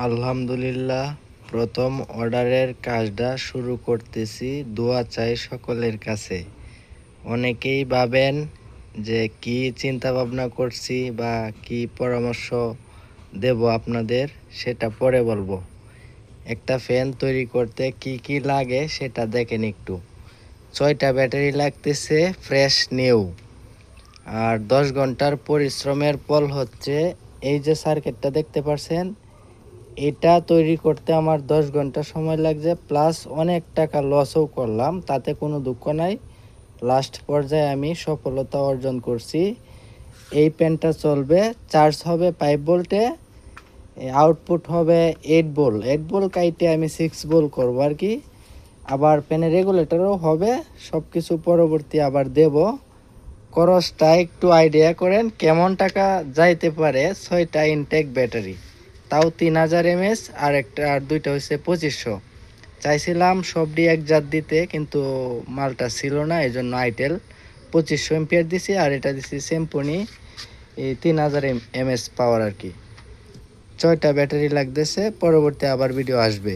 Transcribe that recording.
আলহামদুলিল্লাহ, প্রথম অর্ডারের কাজটা শুরু করতেছি। দোয়া চাই সকলের কাছে। অনেকেই ভাবেন যে কি চিন্তা ভাবনা করছি বা কি পরামর্শ দেব আপনাদের, সেটা পরে বলবো। একটা ফ্যান তৈরি করতে কি কি লাগে সেটা দেখেন একটু। 6টা ব্যাটারি লাগতেছে ফ্রেশ নিউ। আর 10 ঘন্টার পরিশ্রমের ফল হচ্ছে এই যে সার্কিটটা দেখতে পাচ্ছেন, এটা তৈরি করতে আমার 10 ঘন্টা সময় লাগছে, প্লাস অনেক টাকা লসও করলাম, তাতে কোনো দুঃখ নাই। লাস্ট পর্যায়ে আমি সফলতা অর্জন করছি। এই প্যানটা চলবে, চার্জ হবে 5 ভোল্টে, আউটপুট হবে 8 ভোল্ট। 8 ভোল্ট কাইটে আমি 6 ভোল্ট করবো আর কি। আবার প্যানের রেগুলেটরও হবে, সব কিছু পরবর্তী আবার দেব। খরচটা একটু আইডিয়া করেন কেমন টাকা যাইতে পারে। 6টা ইনটেক ব্যাটারি, তাও 3000 mAh, আর দুইটা হচ্ছে 2500। চাইছিলাম সবটি এক জাত দিতে, কিন্তু মালটা ছিল না, এই জন্য আইটেল 2500 এম্পিয়ার দিছি, আর এটা দিছি সিম্ফনি এই 3000 mAh পাওয়ার আর কি। 6টা ব্যাটারি লাগতেছে, পরবর্তী আবার ভিডিও আসবে।